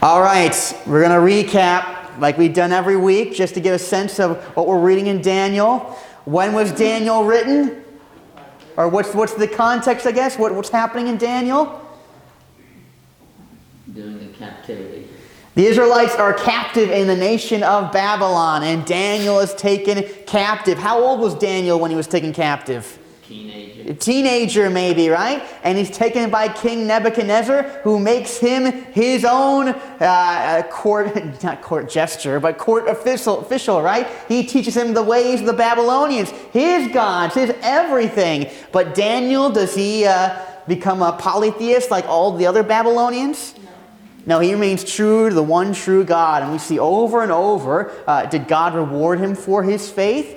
All right, we're going to recap like we've done every week just to get a sense of what we're reading in Daniel. When was Daniel written? Or what's the context, I guess? What's happening in Daniel? During the captivity. The Israelites are captive in the nation of Babylon, and Daniel is taken captive. How old was Daniel when he was taken captive? Teenager. A teenager, maybe, right? And he's taken by King Nebuchadnezzar, who makes him his own not court jester, but court official, right? He teaches him the ways of the Babylonians, his gods, his everything. But Daniel, does he become a polytheist like all the other Babylonians? No, he remains true to the one true God. And we see over and over, did God reward him for his faith?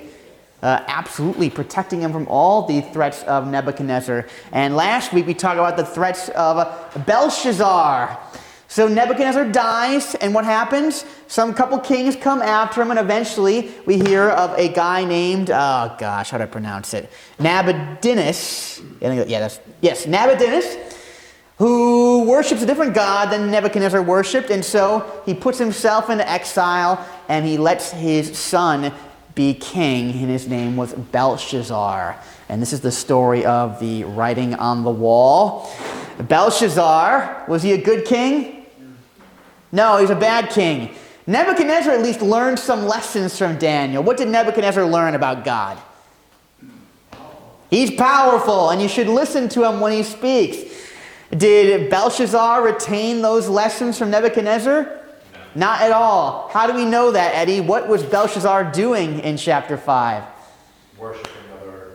Absolutely, protecting him from all the threats of Nebuchadnezzar. And last week we talked about the threats of Belshazzar. So Nebuchadnezzar dies, and what happens? Some couple kings come after him, and eventually we hear of a guy named, how do I pronounce it? Nabonidus. Nabonidus, who worships a different god than Nebuchadnezzar worshipped, and so he puts himself into exile, and he lets his son be king, and his name was Belshazzar. And this is the story of the writing on the wall. Belshazzar, was he a good king? No, he's a bad king. Nebuchadnezzar at least learned some lessons from Daniel. What did Nebuchadnezzar learn about God? He's powerful, and you should listen to him when he speaks. Did Belshazzar retain those lessons from Nebuchadnezzar? Not at all. How do we know that, Eddie? What was Belshazzar doing in chapter 5? Worshiping other.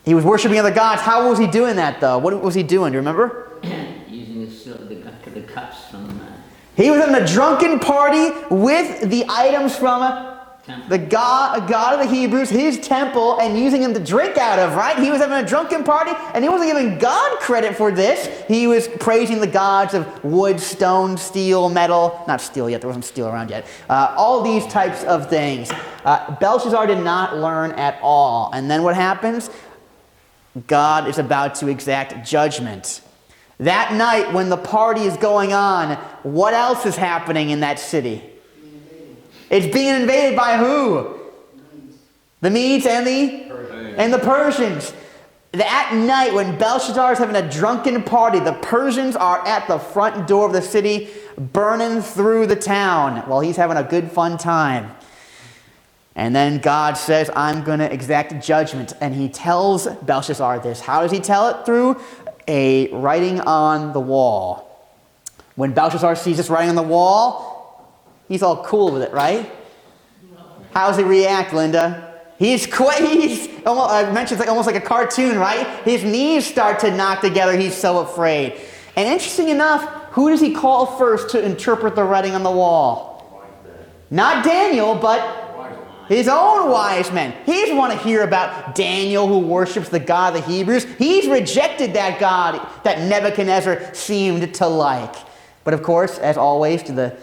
He was worshiping other gods. How was he doing that, though? What was he doing? Do you remember? Using the cups from... He was having a drunken party with the items from the God of the Hebrews, his temple, and using them to drink out of, right? He was having a drunken party, and he wasn't giving God credit for this. He was praising the gods of wood, stone, steel, metal. Not steel yet. There wasn't steel around yet. All these types of things. Belshazzar did not learn at all. And then what happens? God is about to exact judgment. That night when the party is going on, what else is happening in that city? It's being invaded by who? The Medes and the Persians. That night when Belshazzar is having a drunken party, the Persians are at the front door of the city, burning through the town while he's having a good fun time. And then God says, I'm going to exact judgment. And he tells Belshazzar this. How does he tell it? Through a writing on the wall. When Belshazzar sees this writing on the wall, he's all cool with it, right? How does he react, Linda? I mentioned it's almost like a cartoon, right? His knees start to knock together. He's so afraid. And interesting enough, who does he call first to interpret the writing on the wall? Not Daniel, but his own wise men. He doesn't want to hear about Daniel who worships the God of the Hebrews. He's rejected that God that Nebuchadnezzar seemed to like. But of course, as always, to the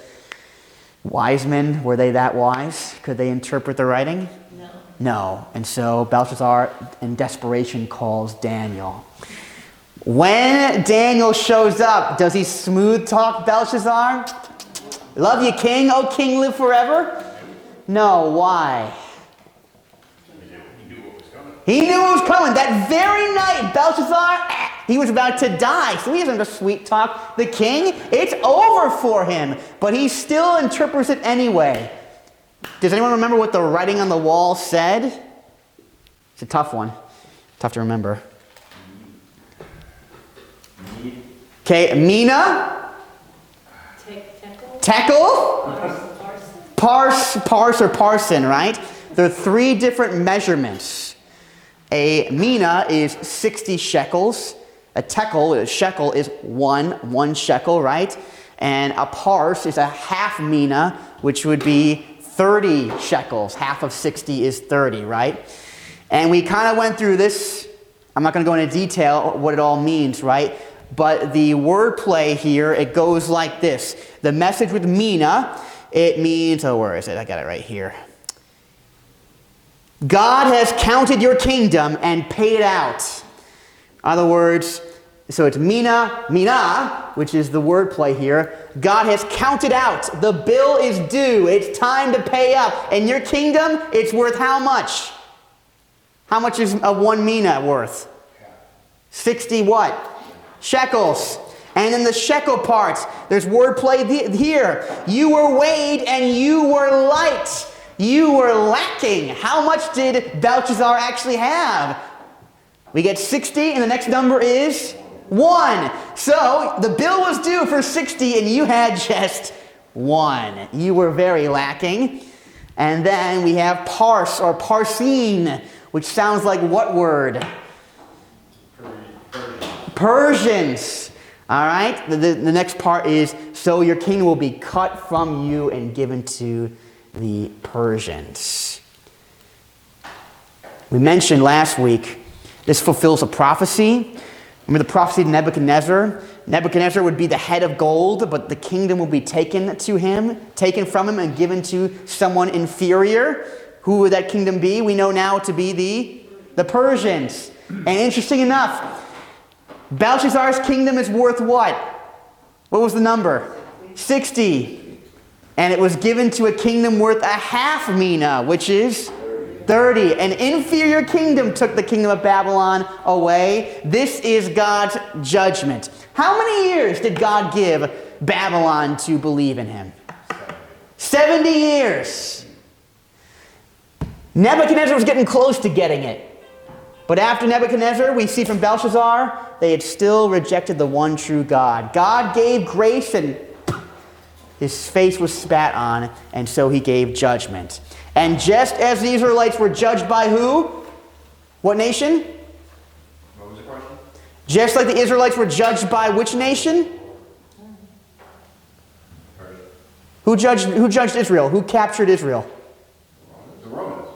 wise men, were they that wise? Could they interpret the writing? No. And so Belshazzar, in desperation, calls Daniel. When Daniel shows up, does he smooth talk Belshazzar? Love you, king. Oh, king, live forever. No. Why? He knew it was coming. That very night, Belshazzar, he was about to die. So he doesn't have to sweet talk the king. It's over for him. But he still interprets it anyway. Does anyone remember what the writing on the wall said? It's a tough one. Tough to remember. Okay, Mina. Tekel. Parse or parson, right? There are 3 different measurements. A mina is 60 shekels. A shekel is one shekel, right? And a parse is a half mina, which would be 30 shekels. Half of 60 is 30, right? And we kind of went through this. I'm not going to go into detail what it all means, right? But the wordplay here, it goes like this. The message with mina, it means, where is it? I got it right here. God has counted your kingdom and paid it out. In other words, so it's mina, which is the wordplay here, God has counted out. The bill is due. It's time to pay up. In your kingdom, it's worth how much? How much is a 1 mina worth? 60 what? Shekels. And in the shekel part, there's wordplay here. You were weighed and you were light. You were lacking. How much did Belshazzar actually have? We get 60, and the next number is 1. So the bill was due for 60, and you had just 1. You were very lacking. And then we have parse or parsine, which sounds like what word? Persians. All right? The next part is, so your king will be cut from you and given to the Persians. We mentioned last week, this fulfills a prophecy. Remember the prophecy of Nebuchadnezzar? Nebuchadnezzar would be the head of gold, but the kingdom will be taken from him and given to someone inferior. Who would that kingdom be? We know now to be the Persians. And interesting enough, Belshazzar's kingdom is worth what? What was the number? 60. And it was given to a kingdom worth a half mina, which is 30. An inferior kingdom took the kingdom of Babylon away. This is God's judgment. How many years did God give Babylon to believe in him? 70 years. Nebuchadnezzar was getting close to getting it. But after Nebuchadnezzar, we see from Belshazzar, they had still rejected the one true God. God gave grace and his face was spat on, and so he gave judgment. And just as the Israelites were judged by who? What nation? What was the question? Just like the Israelites were judged by which nation? Who judged Israel? Who captured Israel? The Romans.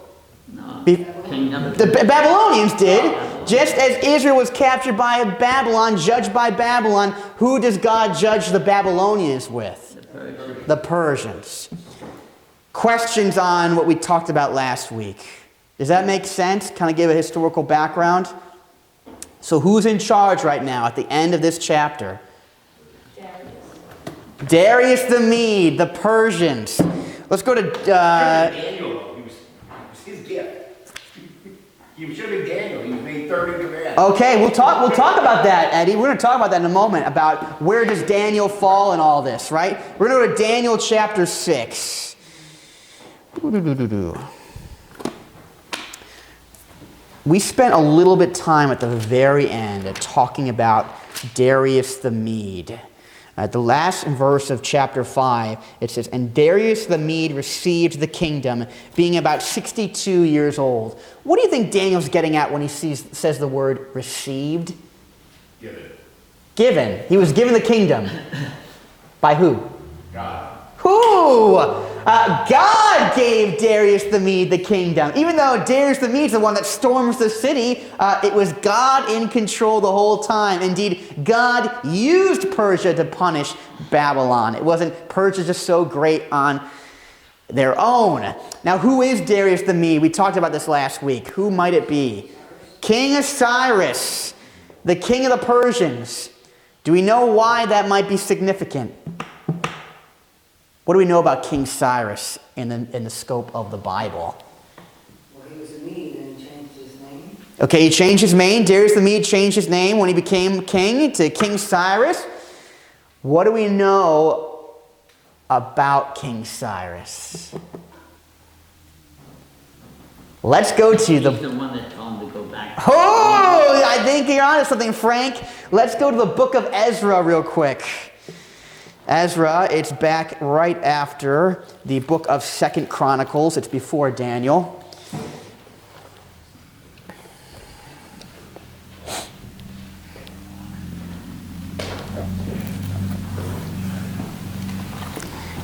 No. Kingdom. The Babylonians did. Just as Israel was captured by Babylon, judged by Babylon, who does God judge the Babylonians with? The Persians. Questions on what we talked about last week. Does that make sense? Kind of give a historical background. So who's in charge right now at the end of this chapter? Darius the Mede, the Persians. Let's go to... Daniel, it was his gift. He should have been Daniel. He was made third in command. Okay, we'll talk about that, Eddie. We're going to talk about that in a moment, about where does Daniel fall in all this, right? We're going to go to Daniel chapter 6. We spent a little bit of time at the very end talking about Darius the Mede. At the last verse of chapter 5, it says, and Darius the Mede received the kingdom, being about 62 years old. What do you think Daniel's getting at when he says the word received? Given. He was given the kingdom. By who? God. Who? God gave Darius the Mede the kingdom. Even though Darius the Mede is the one that storms the city, it was God in control the whole time. Indeed, God used Persia to punish Babylon. It wasn't Persia just so great on their own. Now, who is Darius the Mede? We talked about this last week. Who might it be? King Cyrus, the king of the Persians. Do we know why that might be significant? What do we know about King Cyrus in the scope of the Bible? Well, he was a Mede and he changed his name. Okay, he changed his name. Darius the Mede changed his name when he became king to King Cyrus. What do we know about King Cyrus? Let's go to He's the one that told him to go back. Oh, I think you're onto something, Frank. Let's go to the book of Ezra real quick. Ezra, it's back right after the book of 2 Chronicles. It's before Daniel.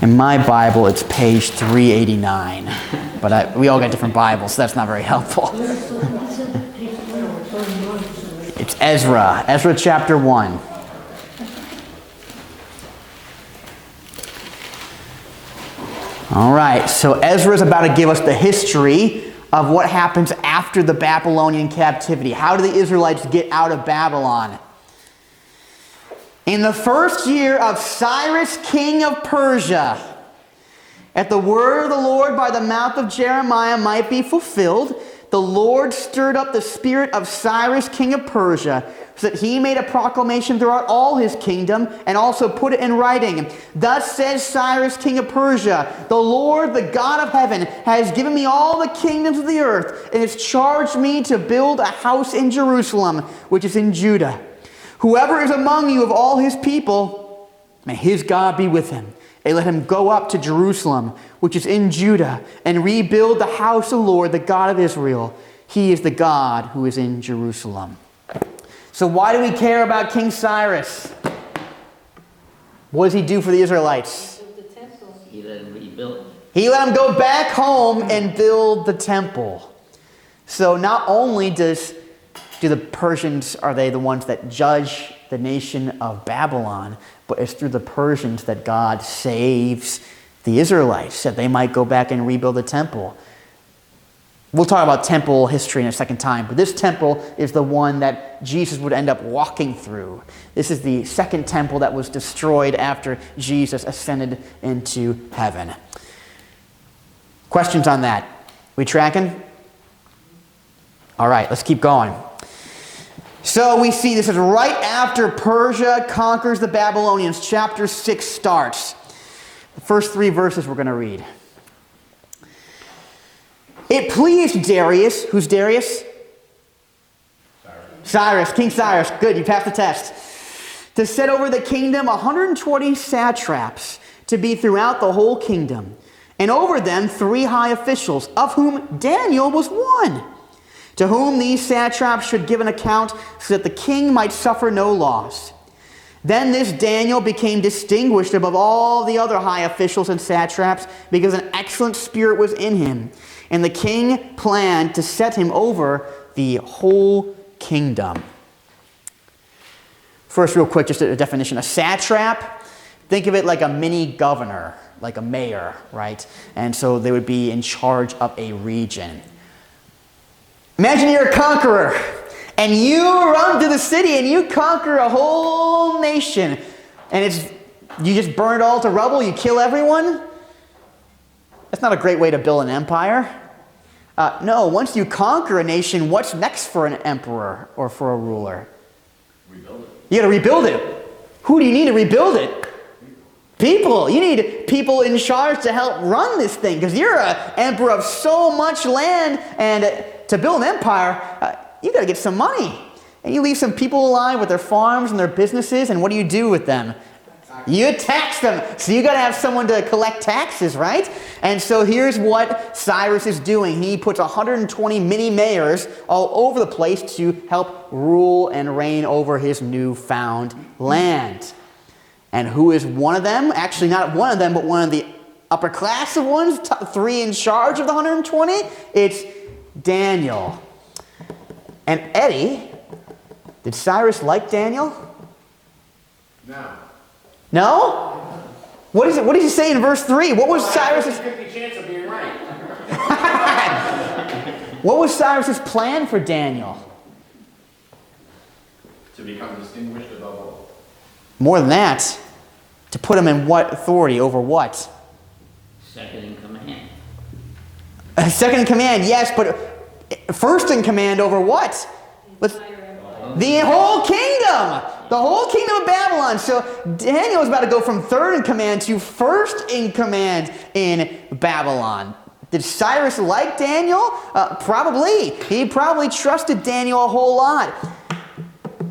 In my Bible, it's page 389. But we all got different Bibles, so that's not very helpful. It's Ezra. Ezra chapter 1. All right, so Ezra's about to give us the history of what happens after the Babylonian captivity. How do the Israelites get out of Babylon? In the first year of Cyrus, king of Persia, at the word of the Lord by the mouth of Jeremiah might be fulfilled, the Lord stirred up the spirit of Cyrus, king of Persia, so that he made a proclamation throughout all his kingdom, and also put it in writing. Thus says Cyrus, king of Persia, the Lord, the God of heaven, has given me all the kingdoms of the earth, and has charged me to build a house in Jerusalem, which is in Judah. Whoever is among you of all his people, may his God be with him. And let him go up to Jerusalem, which is in Judah, and rebuild the house of the Lord, the God of Israel. He is the God who is in Jerusalem. So why do we care about King Cyrus? What does he do for the Israelites? He let him rebuild. He let them go back home and build the temple. So not only do the Persians, are they the ones that judge the nation of Babylon, but it's through the Persians that God saves the Israelites, that they might go back and rebuild the temple. We'll talk about temple history in a second time, but this temple is the one that Jesus would end up walking through. This is the second temple that was destroyed after Jesus ascended into heaven. Questions on that? We tracking? All right, let's keep going. So we see this is right after Persia conquers the Babylonians. Chapter 6 starts. The first 3 verses we're going to read. It pleased Darius. Who's Darius? Cyrus. King Cyrus. Good, you passed the test. To set over the kingdom 120 satraps to be throughout the whole kingdom, and over them 3 high officials, of whom Daniel was one, to whom these satraps should give an account, so that the king might suffer no loss. Then this Daniel became distinguished above all the other high officials and satraps, because an excellent spirit was in him. And the king planned to set him over the whole kingdom. First, real quick, just a definition. A satrap, think of it like a mini governor, like a mayor, right? And so they would be in charge of a region. Imagine you're a conqueror, and you run through the city, and you conquer a whole nation, and you just burn it all to rubble, you kill everyone? That's not a great way to build an empire. No, once you conquer a nation, what's next for an emperor or for a ruler? Rebuild it. You got to rebuild it. Who do you need to rebuild it? People. You need people in charge to help run this thing, because you're an emperor of so much land, and to build an empire, you got to get some money. And you leave some people alive with their farms and their businesses, and what do you do with them? You tax them. So you got to have someone to collect taxes, right? And so here's what Cyrus is doing. He puts 120 mini mayors all over the place to help rule and reign over his newfound land. And who is one of them? Actually, not one of them, but one of the upper class of ones, 3 in charge of the 120. It's Daniel. And Eddie, did Cyrus like Daniel? No. No? What does he say in verse 3? What was Cyrus's 50 chance of being right. What was Cyrus's plan for Daniel? To become distinguished above all. More than that, to put him in what authority over what? Second in command. Second in command, yes, but first in command over what? The whole kingdom. The whole kingdom of Babylon. So Daniel is about to go from third in command to first in command in Babylon. Did Cyrus like Daniel? Probably. He probably trusted Daniel a whole lot.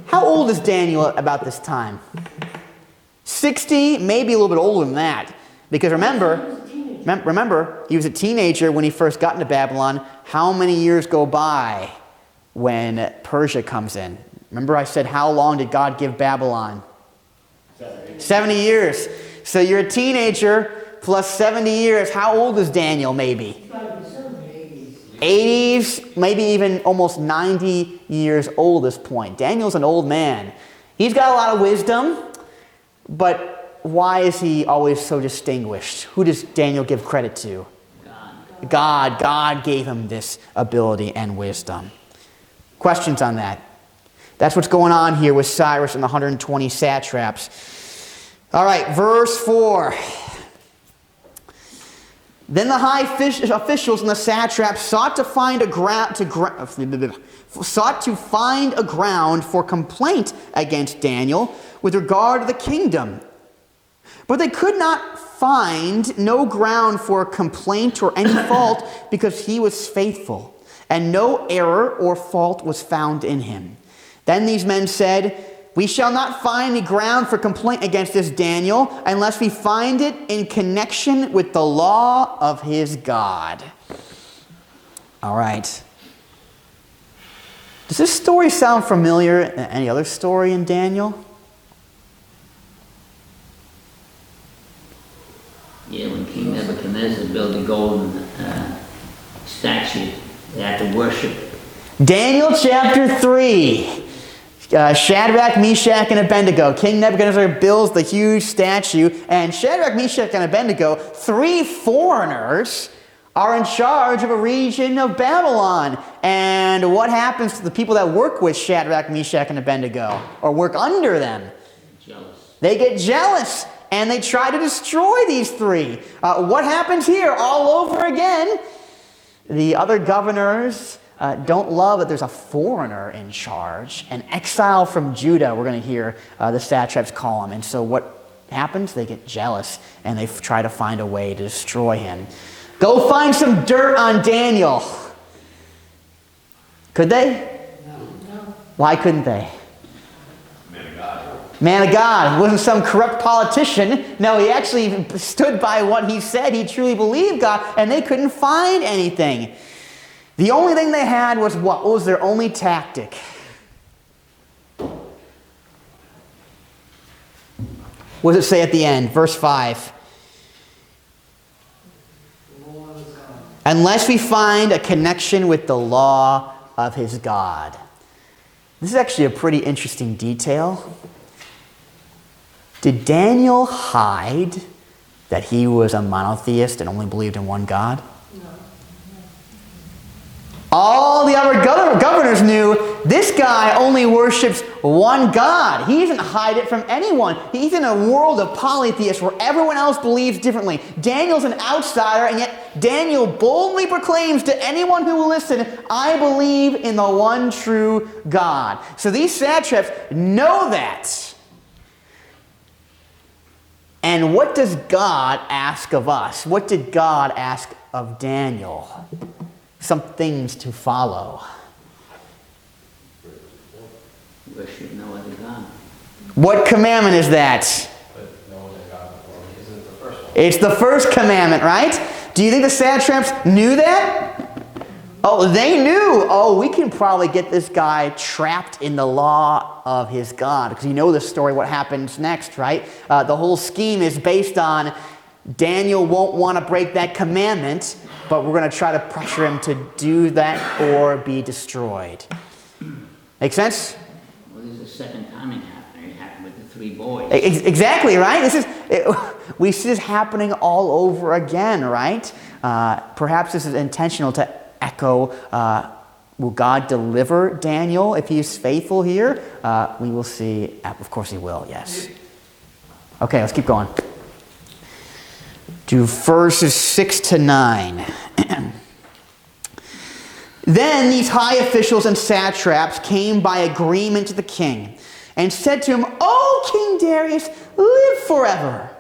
How old is Daniel about this time? 60, maybe a little bit older than that. Because remember, he was a teenager when he first got into Babylon. How many years go by when Persia comes in? Remember I said, how long did God give Babylon? 70 years. So you're a teenager plus 70 years. How old is Daniel maybe? 80s, maybe even almost 90 years old at this point. Daniel's an old man. He's got a lot of wisdom, but why is he always so distinguished? Who does Daniel give credit to? God gave him this ability and wisdom. Questions on that? That's what's going on here with Cyrus and the 120 satraps. All right, verse 4. Then the high officials and the satraps sought to find a ground for complaint against Daniel with regard to the kingdom. But they could not find no ground for complaint or any fault, because he was faithful, and no error or fault was found in him. Then these men said, "We shall not find any ground for complaint against this Daniel unless we find it in connection with the law of his God." All right. Does this story sound familiar than any other story in Daniel? Yeah, when King Nebuchadnezzar built a golden statue, they had to worship. Daniel chapter 3. Shadrach, Meshach, and Abednego. King Nebuchadnezzar builds the huge statue, and Shadrach, Meshach, and Abednego, 3 foreigners, are in charge of a region of Babylon. And what happens to the people that work with Shadrach, Meshach, and Abednego, or work under them? Jealous. They get jealous, and they try to destroy these 3. What happens here? All over again. The other governors don't love that there's a foreigner in charge, an exile from Judah, we're going to hear the satraps call him. And so what happens? They get jealous, and they try to find a way to destroy him. Go find some dirt on Daniel. Could they? No. Why couldn't they? Man of God. Man of God. He wasn't some corrupt politician. No, he actually stood by what he said. He truly believed God, and they couldn't find anything. The only thing they had was what? What was their only tactic? What does it say at the end? Verse 5. Unless we find a connection with the law of his God. This is actually a pretty interesting detail. Did Daniel hide that he was a monotheist and only believed in one God? All the other governors knew this guy only worships one God. He doesn't hide it from anyone. He's in a world of polytheists where everyone else believes differently. Daniel's an outsider, and yet Daniel boldly proclaims to anyone who will listen, "I believe in the one true God." So these satraps know that. And what does God ask of us? What did God ask of Daniel? Some things to follow. Worship no other God. What commandment is that? But no other God before me. Isn't it the first one? It's the first commandment, right? Do you think the satraps knew that? Oh, they knew. Oh, we can probably get this guy trapped in the law of his God. Because you know the story, what happens next, right? The whole scheme is based on Daniel won't want to break that commandment, but we're going to try to pressure him to do that or be destroyed. Make sense? Well, this is the second time it happened. It happened with the 3 boys. Exactly, right? We see this happening all over again, right? Perhaps this is intentional to echo, will God deliver Daniel if he's faithful here? We will see. Of course he will, yes. Okay, let's keep going. To verses 6 to 9. Then these high officials and satraps came by agreement to the king and said to him, "O King Darius, live forever."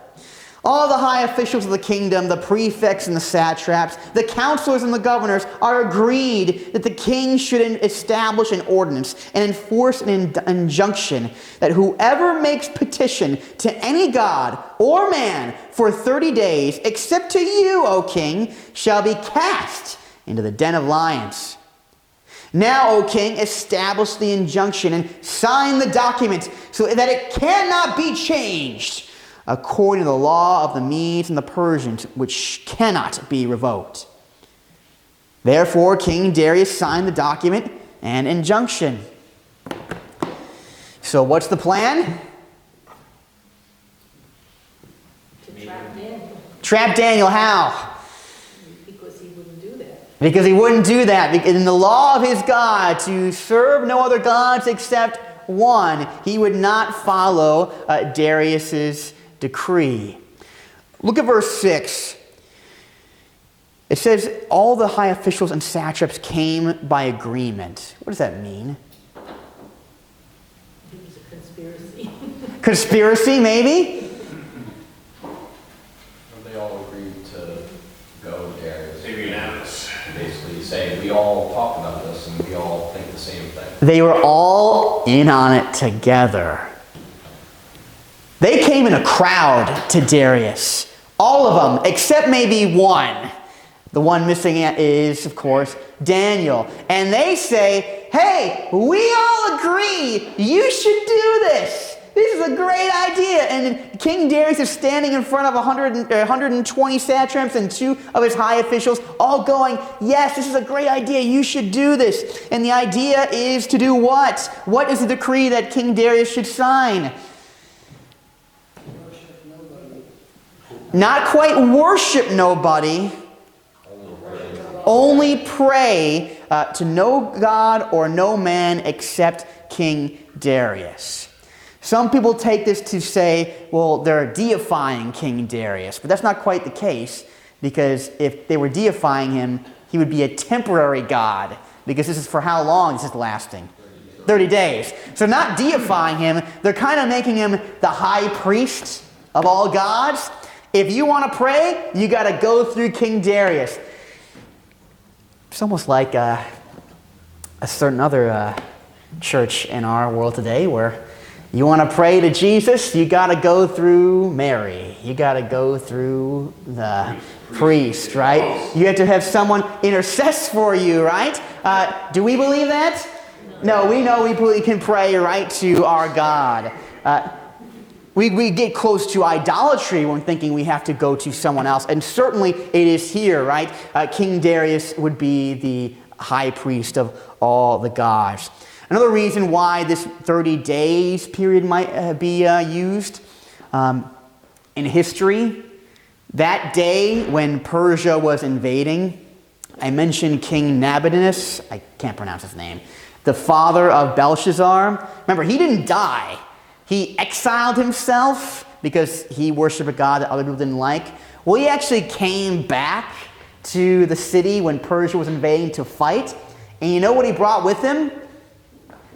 All the high officials of the kingdom, the prefects and the satraps, the counselors and the governors are agreed that the king should establish an ordinance and enforce an injunction that whoever makes petition to any god or man for 30 days, except to you, O king, shall be cast into the den of lions. Now, O king, establish the injunction and sign the document so that it cannot be changed, according to the law of the Medes and the Persians, which cannot be revoked. Therefore, King Darius signed the document and injunction. So what's the plan? To trap Daniel, Trap Daniel, how? because he wouldn't do that. Because he wouldn't do that. In the law of his God, to serve no other gods except one. He would not follow Darius's decree. Look at verse 6. It says, all the high officials and satraps came by agreement. What does that mean? It was a conspiracy. Conspiracy, maybe? They all agreed to go there. They were unanimous. Basically say, we all talked about this and we all think the same thing. They were all in on it together. They came in a crowd to Darius. All of them, except maybe one. The one missing is, of course, Daniel. And they say, hey, we all agree you should do this. This is a great idea. And King Darius is standing in front of 120 satraps and 2 of his high officials, all going, yes, this is a great idea. You should do this. And the idea is to do what? What is the decree that King Darius should sign? Worship nobody. Not quite worship nobody. Only pray to no God or no man except King Darius. Some people take this to say, well, they're deifying King Darius. But that's not quite the case, because if they were deifying him, he would be a temporary god. Because this is for how long is this lasting? 30 days. So not deifying him, they're kind of making him the high priest of all gods. If you want to pray, you got to go through King Darius. It's almost like a certain other church in our world today where you want to pray to Jesus, you got to go through Mary. You got to go through the priest, right? You have to have someone intercess for you, right? Do we believe that? No, we know we can pray right to our God. We get close to idolatry when thinking we have to go to someone else. And certainly it is here, right? King Darius would be the high priest of all the gods. Another reason why this 30 days period might be used in history, that day when Persia was invading, I mentioned King Nabonidus, I can't pronounce his name, the father of Belshazzar. Remember, he didn't die. He exiled himself because he worshipped a god that other people didn't like. Well, he actually came back to the city when Persia was invading to fight. And you know what he brought with him?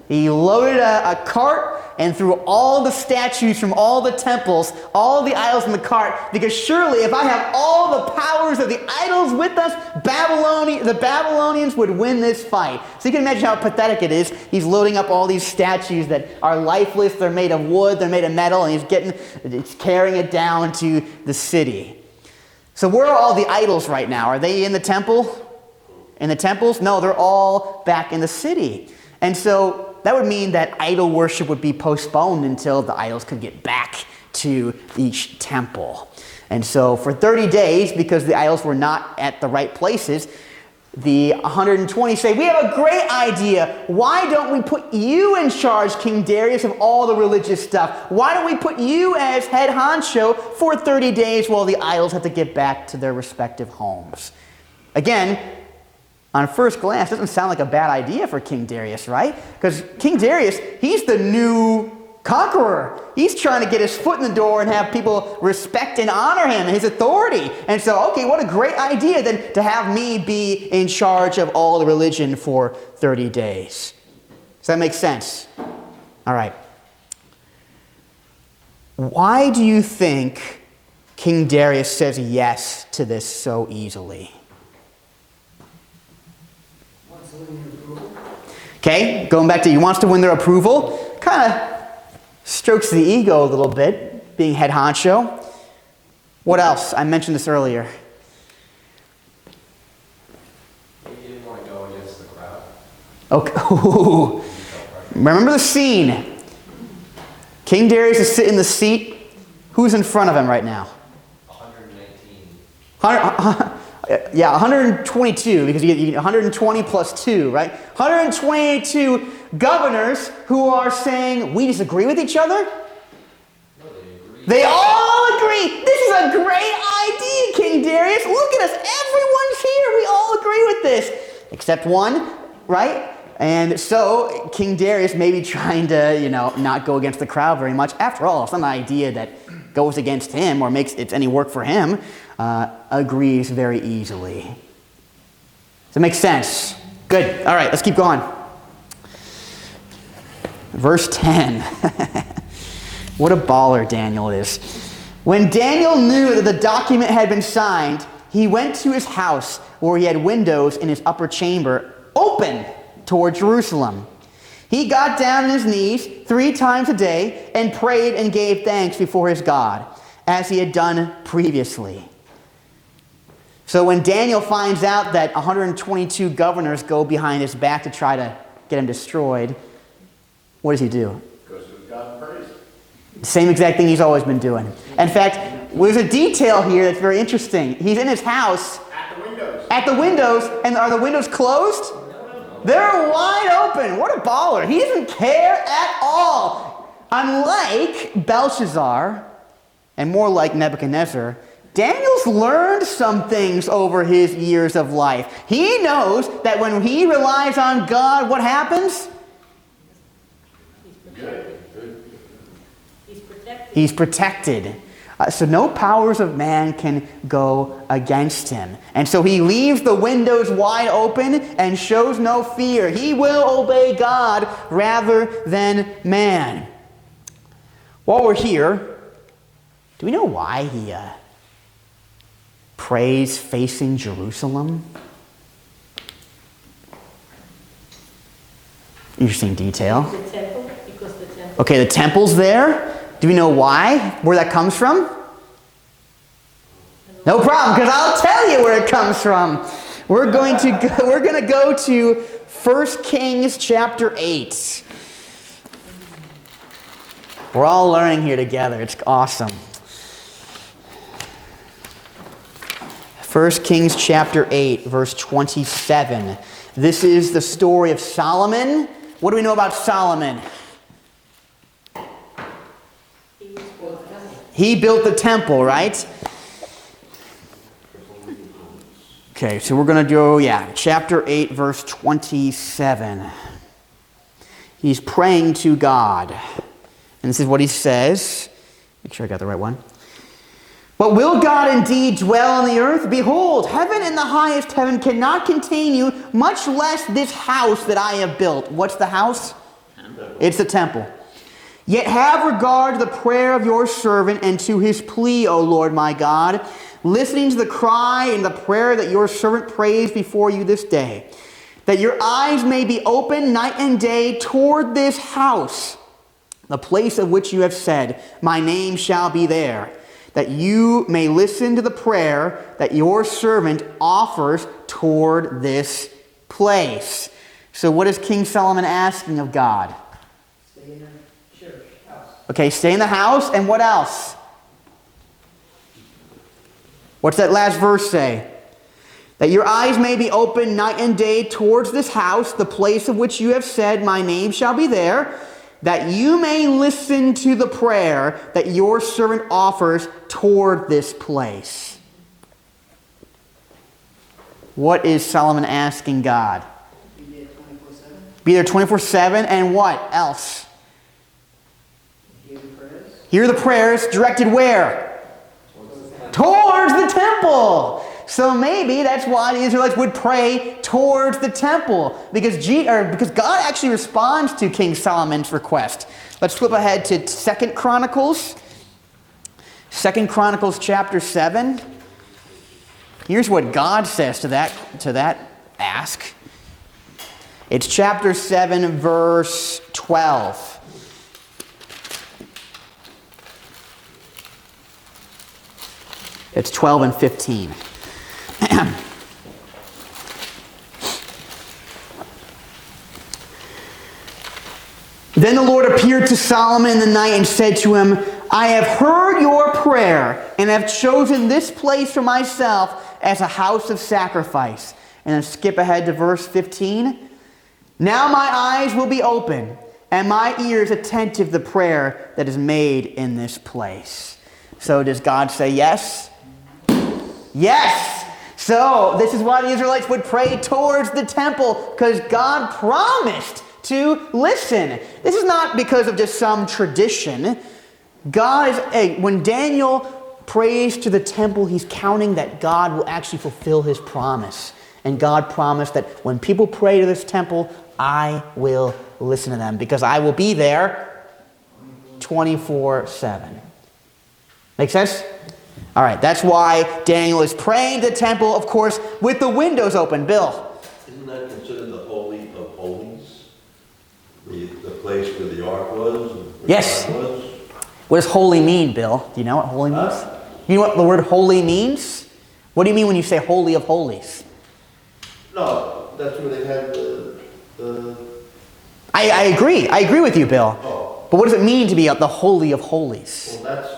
He loaded a cart and threw all the statues from all the temples, all the idols in the cart, because surely if I have all the powers of the idols with us, the Babylonians would win this fight. So you can imagine how pathetic it is. He's loading up all these statues that are lifeless, they're made of wood, they're made of metal, and he's carrying it down to the city. So where are all the idols right now? Are they in the temple? In the temples? No, they're all back in the city. And so that would mean that idol worship would be postponed until the idols could get back to each temple. And so for 30 days, because the idols were not at the right places, the 120 say, we have a great idea. Why don't we put you in charge, King Darius, of all the religious stuff? Why don't we put you as head honcho for 30 days while the idols have to get back to their respective homes? Again, on first glance, doesn't sound like a bad idea for King Darius, right? Because King Darius, he's the new conqueror. He's trying to get his foot in the door and have people respect and honor him and his authority. And so, okay, what a great idea then to have me be in charge of all the religion for 30 days. Does that make sense? All right. Why do you think King Darius says yes to this so easily? Okay, going back to he wants to win their approval. Kind of strokes the ego a little bit, being head honcho. What else? I mentioned this earlier. He didn't want to go against the crowd. Okay. Remember the scene. King Darius is sitting in the seat. Who's in front of him right now? 119. Yeah, 122, because you get 120 plus 2, right? 122 governors who are saying, we disagree with each other? No, they agree. They all agree. This is a great idea, King Darius. Look at us. Everyone's here. We all agree with this. Except one, right? And so King Darius, maybe trying to, not go against the crowd very much. After all, it's not an idea that goes against him or makes it any work for him. Agrees very easily. Does it make sense? Good. All right, let's keep going. Verse 10. What a baller Daniel is. When Daniel knew that the document had been signed, he went to his house where he had windows in his upper chamber open toward Jerusalem. He got down on his knees 3 times a day and prayed and gave thanks before his God, as he had done previously. So when Daniel finds out that 122 governors go behind his back to try to get him destroyed, what does he do? Goes to God and prays. Same exact thing he's always been doing. In fact, there's a detail here that's very interesting. He's in his house. At the windows. At the windows, and are the windows closed? They're wide open. What a baller. He doesn't care at all. Unlike Belshazzar, and more like Nebuchadnezzar, Daniel's learned some things over his years of life. He knows that when he relies on God, what happens? He's protected. So no powers of man can go against him. And so he leaves the windows wide open and shows no fear. He will obey God rather than man. While we're here, do we know why he prays facing Jerusalem? Interesting detail. The temple, because the temple. Okay, the temple's there. Do we know why? Where that comes from? No problem, because I'll tell you where it comes from. We're going to go to 1 Kings chapter 8. We're all learning here together. It's awesome. 1 Kings chapter 8, verse 27. This is the story of Solomon. What do we know about Solomon? He built the temple, right? Okay, so we're going to do, chapter 8, verse 27. He's praying to God. And this is what he says. Make sure I got the right one. But will God indeed dwell on the earth? Behold, heaven and the highest heaven cannot contain you, much less this house that I have built. What's the house? It's the temple. Yet have regard to the prayer of your servant and to his plea, O Lord my God, listening to the cry and the prayer that your servant prays before you this day, that your eyes may be open night and day toward this house, the place of which you have said, my name shall be there, that you may listen to the prayer that your servant offers toward this place. So what is King Solomon asking of God? Stay in the church house. Okay, stay in the house, and what else? What's that last verse say? That your eyes may be open night and day towards this house, the place of which you have said, my name shall be there, that you may listen to the prayer that your servant offers toward this place. What is Solomon asking God? Be there 24/7. Be there 24/7, and what else? Hear the prayers. Hear the prayers directed where? Towards the temple. So maybe that's why the Israelites would pray towards the temple, because God actually responds to King Solomon's request. Let's flip ahead to 2 Chronicles. 2 Chronicles chapter 7. Here's what God says to that ask. It's chapter 7, verse 12. It's 12 and 15. Then the Lord appeared to Solomon in the night and said to him, I have heard your prayer and have chosen this place for myself as a house of sacrifice. And then skip ahead to verse 15. Now my eyes will be open and my ears attentive to the prayer that is made in this place. So does God say yes? Yes! So this is why the Israelites would pray towards the temple, because God promised to listen. This is not because of just some tradition. When Daniel prays to the temple, he's counting that God will actually fulfill his promise. And God promised that when people pray to this temple, I will listen to them, because I will be there 24/7. Make sense? All right, that's why Daniel is praying to the temple, of course, with the windows open. Bill? Isn't that considered the Holy of Holies? The place where the ark was? Where Yes. God was? What does holy mean, Bill? Do you know what holy means? You know what the word holy means? What do you mean when you say holy of holies? No, that's where they had the I agree. I agree with you, Bill. Oh. But what does it mean to be the holy of holies? well, that's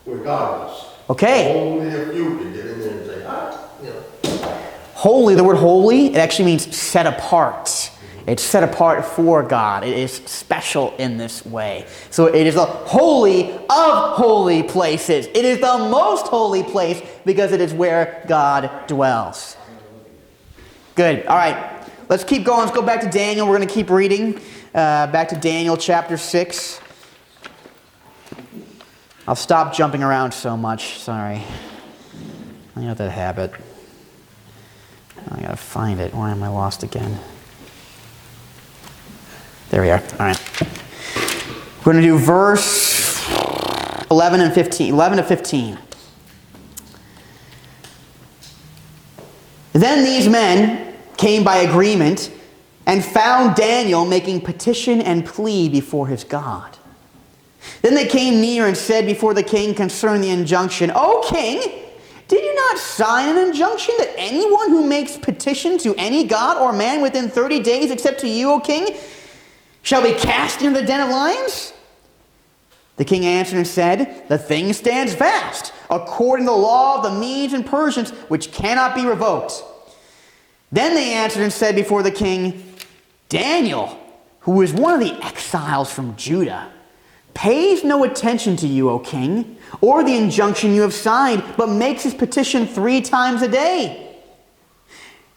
where God was. Okay. Only a few could get in there and say, Holy, the word holy, it actually means set apart. It's set apart for God. It is special in this way. So it is the holy of holy places. It is the most holy place because it is where God dwells. Good. All right. Let's keep going. Let's go back to Daniel. We're going to keep reading. Back to Daniel chapter 6. I'll stop jumping around so much. Sorry. I got that habit. I got to find it. Why am I lost again? There we are. All right. We're going to do verse 11 and 15. 11 to 15. Then these men came by agreement and found Daniel making petition and plea before his God. Then they came near and said before the king concerning the injunction, O king, did you not sign an injunction that anyone who makes petition to any god or man within 30 days except to you, O king, shall be cast into the den of lions? The king answered and said, the thing stands fast, according to the law of the Medes and Persians, which cannot be revoked. Then they answered and said before the king, Daniel, who is one of the exiles from Judah, pays no attention to you, O king, or the injunction you have signed, but makes his petition 3 times a day.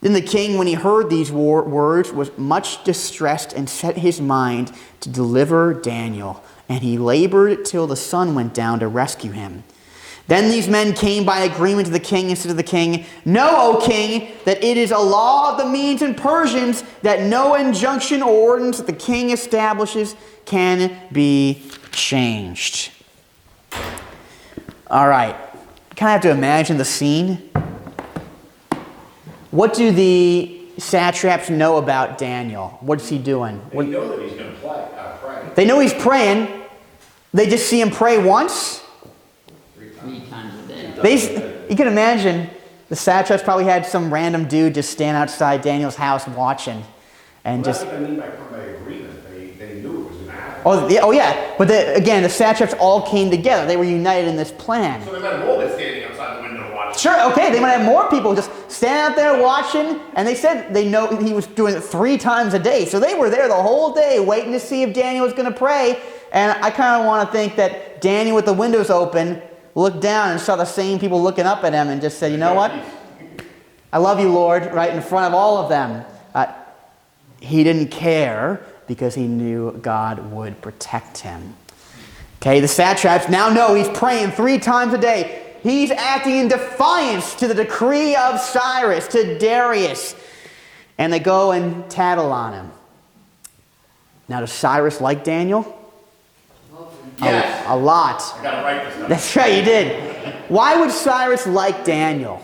Then the king, when he heard these words, was much distressed and set his mind to deliver Daniel, and he labored till the sun went down to rescue him. Then these men came by agreement to the king and said to the king, Know, O king, that it is a law of the Medes and Persians that no injunction or ordinance that the king establishes can be changed. All right. You kind of have to imagine the scene. What do the satraps know about Daniel? What's he doing? They know that he's going to pray. They know he's praying. They just see him pray once. 3 times a day. You can imagine the satraps probably had some random dude just stand outside Daniel's house watching. And Well, just... that's what I mean by agreement. They knew it was going to happen. Oh yeah. But again, the satraps all came together. They were united in this plan. So they might have all been standing outside the window watching. Sure, okay, they might have more people just stand out there watching, and they said they know he was doing it 3 times a day. So they were there the whole day waiting to see if Daniel was going to pray. And I kind of want to think that Daniel, with the windows open, looked down and saw the same people looking up at him and just said, you know what? I love you, Lord, right in front of all of them. He didn't care because he knew God would protect him. Okay, the satraps now know he's praying 3 times a day. He's acting in defiance to the decree of Cyrus, to Darius. And they go and tattle on him. Now, does Cyrus like Daniel? Yes. A lot. I got to write this down. That's right, you did. Why would Cyrus like Daniel?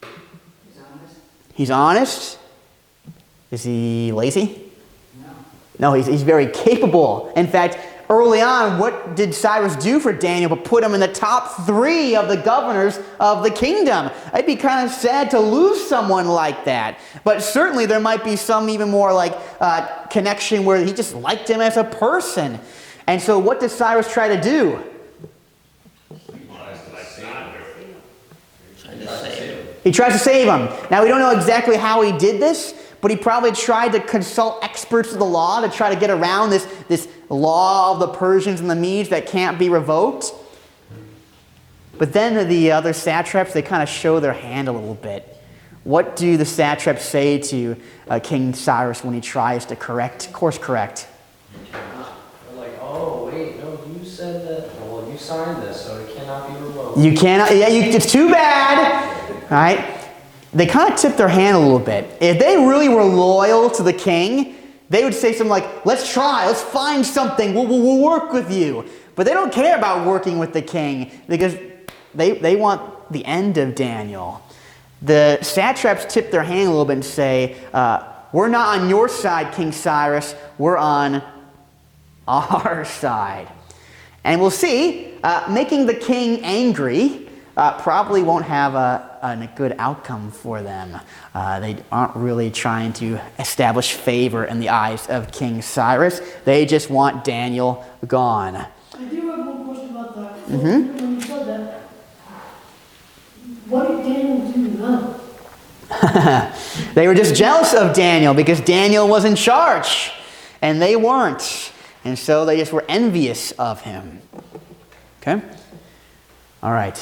He's honest? He's honest. Is he lazy? No, he's very capable. In fact, early on, what did Cyrus do for Daniel but put him in the top 3 of the governors of the kingdom? It'd be kind of sad to lose someone like that. But certainly there might be some even more connection where he just liked him as a person. And so what does Cyrus try to do? He tries to save him. Now, we don't know exactly how he did this, but he probably tried to consult experts of the law to try to get around this law of the Persians and the Medes that can't be revoked. But then the other satraps, they kind of show their hand a little bit. What do the satraps say to King Cyrus when he tries to course correct? They're like, oh, wait, no, you said that, well, you signed this, so it cannot be revoked. You cannot, it's too bad, all right? They kind of tip their hand a little bit. If they really were loyal to the king, they would say something like, let's try, let's find something, we'll work with you. But they don't care about working with the king because they want the end of Daniel. The satraps tip their hand a little bit and say, we're not on your side, King Cyrus, we're on our side. And we'll see, making the king angry probably won't have a good outcome for them. They aren't really trying to establish favor in the eyes of King Cyrus. They just want Daniel gone. I do have one question about that. When you said that, what did Daniel do now? They were just jealous of Daniel because Daniel was in charge and they weren't. And so they just were envious of him. Okay? All right.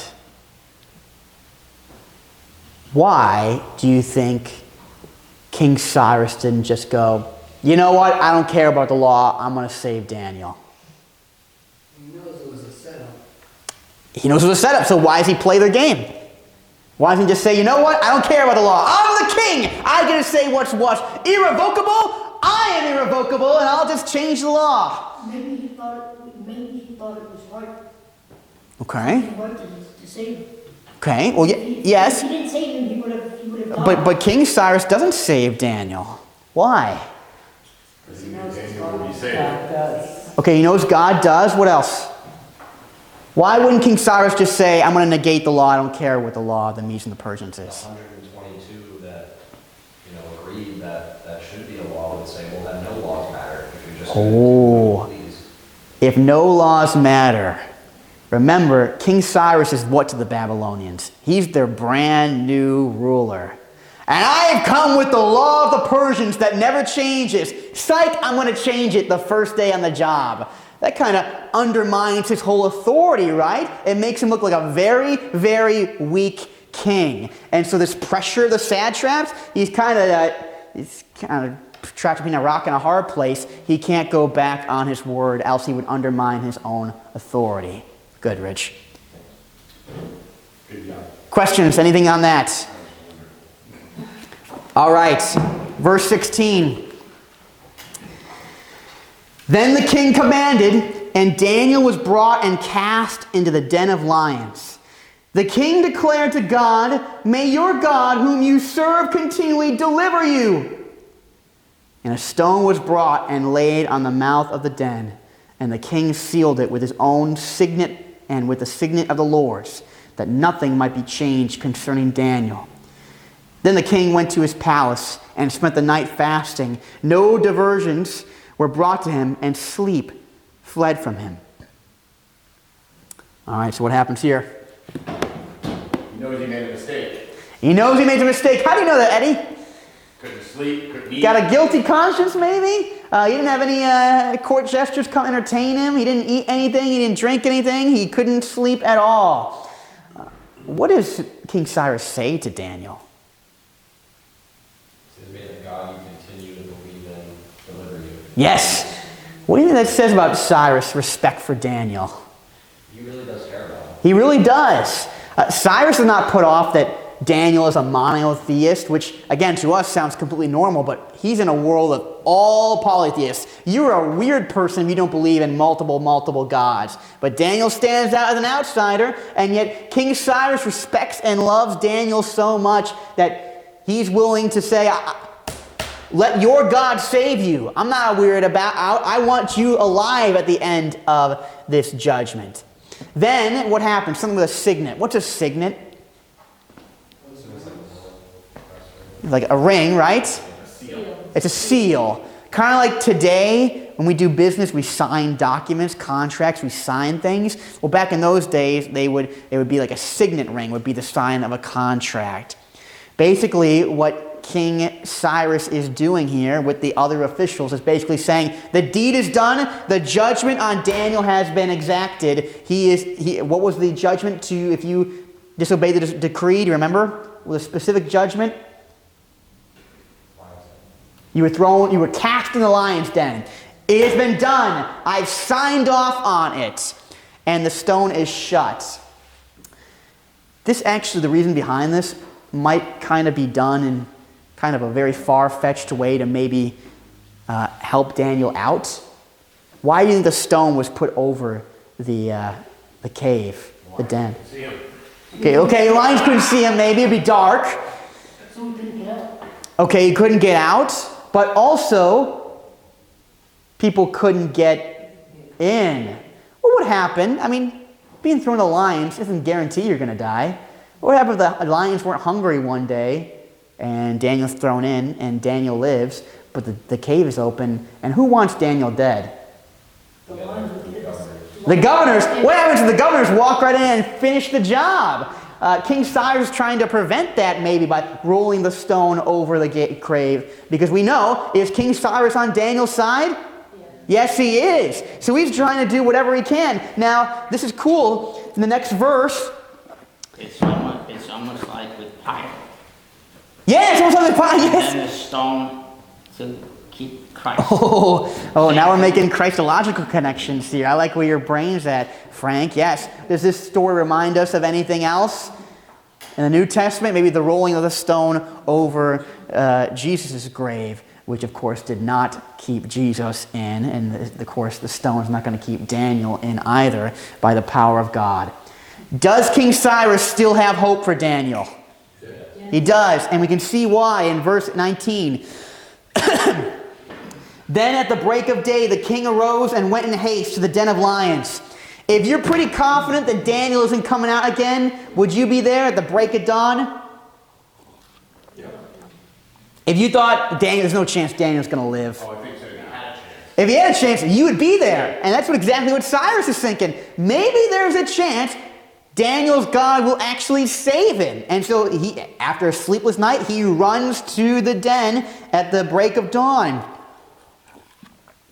Why do you think King Cyrus didn't just go, you know what, I don't care about the law, I'm going to save Daniel? He knows it was a setup. He knows it was a setup, so why does he play their game? Why doesn't he just say, you know what, I don't care about the law, I'm the king, I get to say what's what, irrevocable, I am irrevocable, and I'll just change the law. Maybe he thought it was right. Okay. He wanted to save him. Okay, well, yes. If he didn't save him, he would have died. But King Cyrus doesn't save Daniel. Why? Because he knew Daniel would be saved. Okay, he knows God does. What else? Why wouldn't King Cyrus just say, I'm going to negate the law, I don't care what the law of the Medes and the Persians is? 122 that, agreed that should be a law would say, well, then no laws matter if you're just going to do what you please. If no laws matter. Remember, King Cyrus is what to the Babylonians? He's their brand new ruler. And I have come with the law of the Persians that never changes. Psych, I'm going to change it the first day on the job. That kind of undermines his whole authority, right? It makes him look like a very, very weak king. And so this pressure of the satraps, he's kind of trapped between a rock and a hard place. He can't go back on his word, else he would undermine his own authority. Good, Rich. Good job. Questions? Anything on that? All right. Verse 16. Then the king commanded, and Daniel was brought and cast into the den of lions. The king declared to God, may your God, whom you serve continually, deliver you. And a stone was brought and laid on the mouth of the den, and the king sealed it with his own signet and with the signet of the Lord's, that nothing might be changed concerning Daniel. Then the king went to his palace and spent the night fasting. No diversions were brought to him, and sleep fled from him. All right, so what happens here? He knows he made a mistake. He knows he made a mistake. How do you know that, Eddie? Couldn't sleep, couldn't eat. Got a guilty conscience, maybe? He didn't have any court gestures come entertain him. He didn't eat anything. He didn't drink anything. He couldn't sleep at all. What does King Cyrus say to Daniel? He says, may the God you continue to believe in deliver you. Yes. What do you think that says about Cyrus' respect for Daniel? He really does care about him. He really does. Cyrus is not put off that Daniel is a monotheist, which, again, to us sounds completely normal, but he's in a world of all polytheists. You're a weird person if you don't believe in multiple gods. But Daniel stands out as an outsider, and yet King Cyrus respects and loves Daniel so much that he's willing to say, let your God save you. I'm not weird about, I want you alive at the end of this judgment. Then, what happens? Something with a signet. What's a signet? Like a ring, right? It's a seal. Kind of like today, when we do business, we sign documents, contracts, we sign things. Well, back in those days, it would be like a signet ring would be the sign of a contract. Basically, what King Cyrus is doing here with the other officials is basically saying the deed is done. The judgment on Daniel has been exacted. What was the judgment to if you disobey the decree? Do you remember? With a specific judgment? You were cast in the lion's den. It has been done. I've signed off on it. And the stone is shut. This actually, the reason behind this might kind of be done in kind of a very far-fetched way to maybe help Daniel out. Why do you think the stone was put over the cave, the den? Okay, lions couldn't see him maybe, it'd be dark. So we couldn't get out. Okay, he couldn't get out, but also people couldn't get in. What would happen? I mean, being thrown to lions doesn't guarantee you're going to die. What would happen if the lions weren't hungry one day and Daniel's thrown in and Daniel lives, but the cave is open, and who wants Daniel dead? The lions would get us. The governors. What happens if the governors walk right in and finish the job? King Cyrus is trying to prevent that maybe by rolling the stone over the grave, because we know, is King Cyrus on Daniel's side? Yes, he is. So he's trying to do whatever he can. Now, this is cool. In the next verse... It's almost like with fire. Yeah, it's almost like with fire, yes. And then the stone to keep Christ. Oh, now we're making Christological connections here. I like where your brain's at, Frank. Yes. Does this story remind us of anything else? In the New Testament, maybe the rolling of the stone over Jesus' grave, which of course did not keep Jesus in, and of course the stone is not going to keep Daniel in either by the power of God. Does King Cyrus still have hope for Daniel? Yeah. He does, and we can see why in verse 19. Then at the break of day the king arose and went in haste to the den of lions. If you're pretty confident that Daniel isn't coming out again, would you be there at the break of dawn? If you thought there's no chance Daniel's going to live. Oh, I think so. He had a chance. If he had a chance, you would be there. And that's exactly what Cyrus is thinking. Maybe there's a chance Daniel's God will actually save him. And so after a sleepless night, he runs to the den at the break of dawn.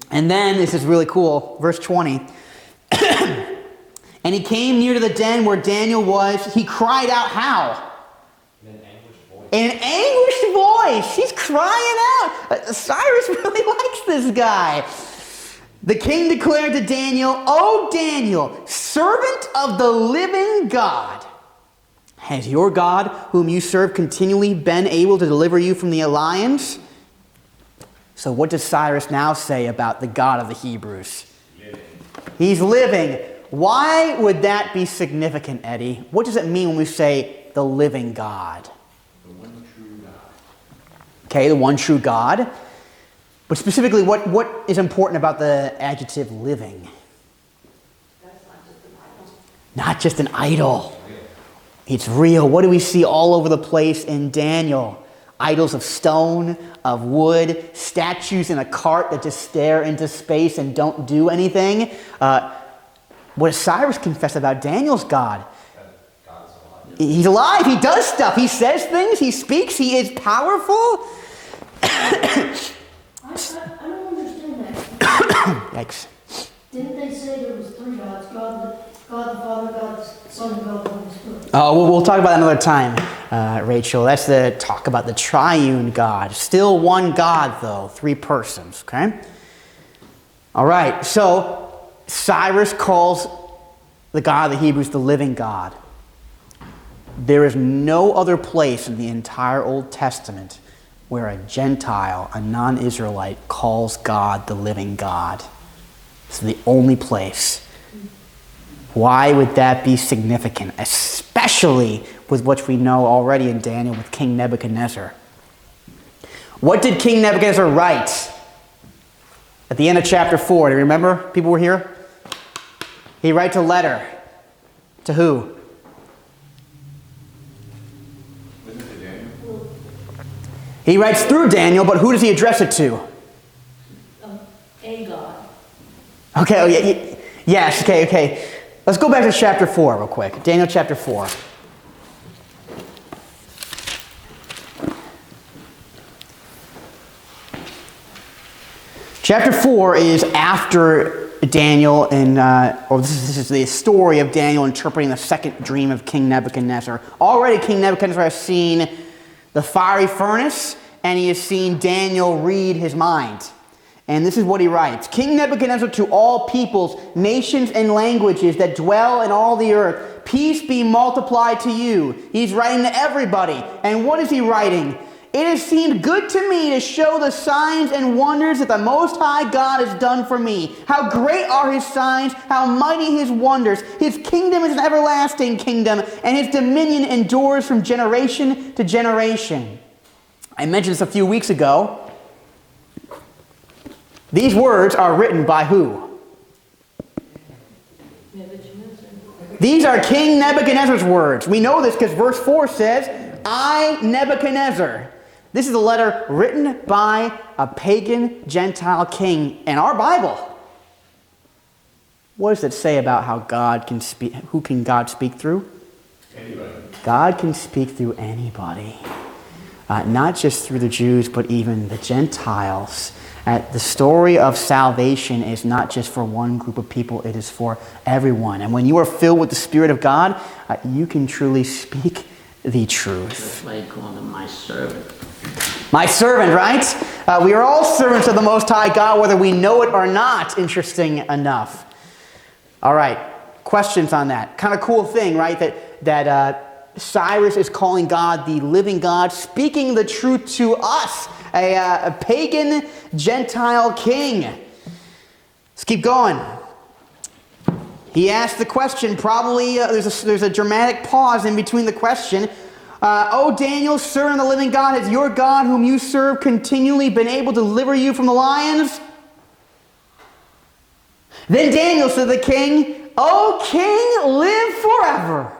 And then, this is really cool, verse 20. And he came near to the den where Daniel was. He cried out, how? In an anguished voice. He's crying out. Cyrus really likes this guy. The king declared to Daniel, O Daniel, servant of the living God, has your God, whom you serve continually, been able to deliver you from the lions? So what does Cyrus now say about the God of the Hebrews? He's living. Why would that be significant, Eddie? What does it mean when we say the living God? Okay, the one true God. But specifically, what is important about the adjective living? That's Not just an idol. It's real. What do we see all over the place in Daniel? Idols of stone, of wood, statues in a cart that just stare into space and don't do anything. What does Cyrus confess about Daniel's God? He's alive. He does stuff. He says things. He speaks. He is powerful. I don't understand that. Yikes. Didn't they say there was three gods? God the Father, God the Son, and God the Holy Spirit. Oh, we'll talk about that another time, Rachel. That's the talk about the triune God. Still one God, though. Three persons, okay? All right, so Cyrus calls the God of the Hebrews the living God. There is no other place in the entire Old Testament where a Gentile, a non-Israelite, calls God the living God. It's the only place. Why would that be significant? Especially with what we know already in Daniel with King Nebuchadnezzar. What did King Nebuchadnezzar write at the end of chapter 4? Do you remember? People were here? He writes a letter. To who? He writes through Daniel, but who does he address it to? A God. Okay, oh yeah, yes, okay. Let's go back to chapter 4 real quick. Daniel chapter 4. Chapter 4 is after Daniel, and this is the story of Daniel interpreting the second dream of King Nebuchadnezzar. Already King Nebuchadnezzar has seen the fiery furnace, and he has seen Daniel read his mind. And this is what he writes. King Nebuchadnezzar, to all peoples, nations, and languages that dwell in all the earth, peace be multiplied to you. He's writing to everybody. And what is he writing? It has seemed good to me to show the signs and wonders that the Most High God has done for me. How great are his signs, how mighty his wonders. His kingdom is an everlasting kingdom, and his dominion endures from generation to generation. I mentioned this a few weeks ago. These words are written by who? These are King Nebuchadnezzar's words. We know this because verse 4 says, I, Nebuchadnezzar. This is a letter written by a pagan Gentile king in our Bible. What does it say about how God can speak? Who can God speak through? Anybody. God can speak through anybody. Not just through the Jews, but even the Gentiles. The story of salvation is not just for one group of people, it is for everyone. And when you are filled with the Spirit of God, you can truly speak the truth. Just like calling him my servant. My servant, right? We are all servants of the Most High God, whether we know it or not, interesting enough. All right, questions on that. Kind of cool thing, right? That Cyrus is calling God the living God, speaking the truth to us, a pagan Gentile king. Let's keep going. He asked the question, probably there's a dramatic pause in between the question. O Daniel, servant of the living God, has your God whom you serve continually been able to deliver you from the lions? Then Daniel said to the king, O king, live forever.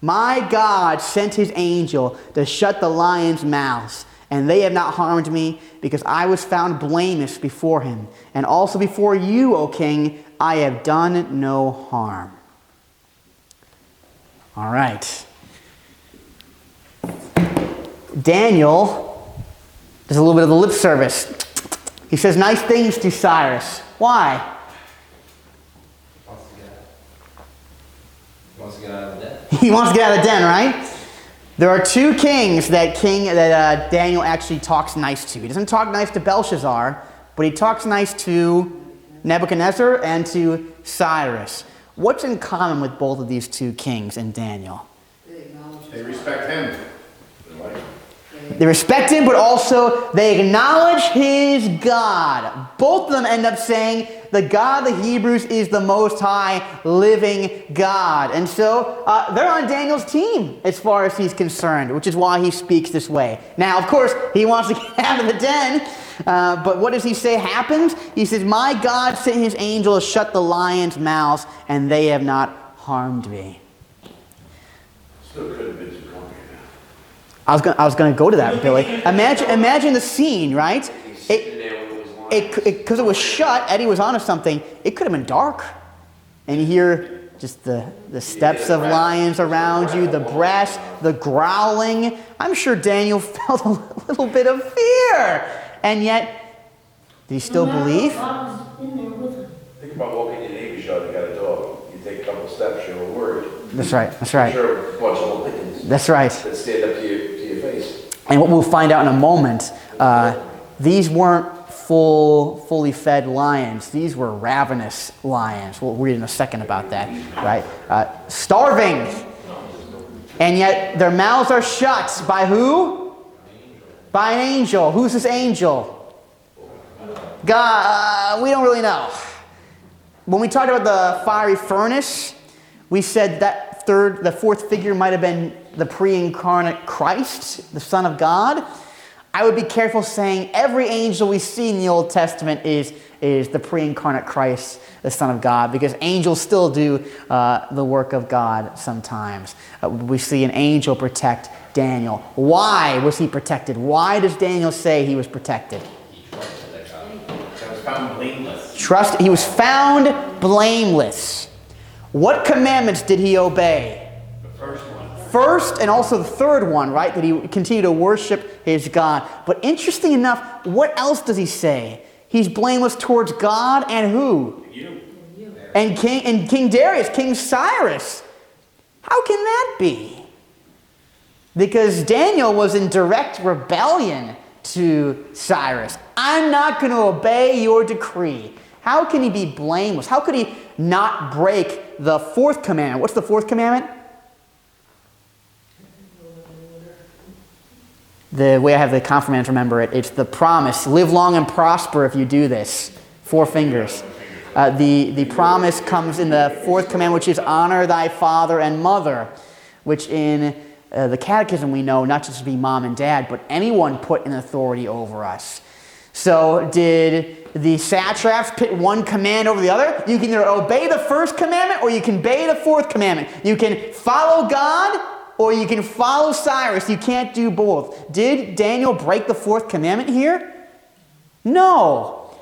My God sent his angel to shut the lions' mouths, and they have not harmed me, because I was found blameless before him. And also before you, O king, I have done no harm. All right. Daniel does a little bit of the lip service. He says nice things to Cyrus. Why? He wants to get out of the den. He wants to get out of the den, right? There are two kings that Daniel actually talks nice to. He doesn't talk nice to Belshazzar, but he talks nice to Nebuchadnezzar and to Cyrus. What's in common with both of these two kings and Daniel? They respect him. They respect him, but also they acknowledge his God. Both of them end up saying the God of the Hebrews is the Most High living God. And so they're on Daniel's team as far as he's concerned, which is why he speaks this way. Now, of course, he wants to get out of the den, but what does he say happens? He says, my God sent his angel to shut the lions' mouths, and they have not harmed me. Still could have been too complicated. I was going to go to that, Billy. Imagine the scene, right? Because it was shut, Eddie was onto something. It could have been dark. And you hear just the steps of lions around you, the brass, the growling. I'm sure Daniel felt a little bit of fear. And yet, did he still believe? God was in there with him. Think about walking in your neighbor's yard, you got a dog. You take a couple steps, you're worried. That's right, that's right. Sure, a bunch of little pickings That's right. that stand up to your face. And what we'll find out in a moment, these weren't fully fed lions. These were ravenous lions. We'll read in a second about that, right? Starving. And yet their mouths are shut. By who? By an angel. Who's this angel? God. We don't really know. When we talked about the fiery furnace, we said that the fourth figure might have been the pre-incarnate Christ, the Son of God. I would be careful saying every angel we see in the Old Testament is the pre-incarnate Christ, the Son of God, because angels still do the work of God sometimes. We see an angel protect Daniel. Why was he protected? Why does Daniel say he was protected? That was found blameless. He was found blameless. What commandments did he obey? The first one. First and also the third one, right? That he continue to worship his God. But interesting enough, what else does he say? He's blameless towards God and who? You. And King Darius, King Cyrus. How can that be? Because Daniel was in direct rebellion to Cyrus. I'm not going to obey your decree. How can he be blameless? How could he not break the fourth commandment? What's the fourth commandment? The way I have the confirmants remember it, it's the promise. Live long and prosper if you do this. 4 fingers. The promise comes in the fourth commandment, which is honor thy father and mother, which in the catechism we know not just to be mom and dad, but anyone put in authority over us. So did the satraps pit one command over the other? You can either obey the first commandment or you can obey the fourth commandment. You can follow God or you can follow Cyrus. You can't do both. Did Daniel break the fourth commandment here? No.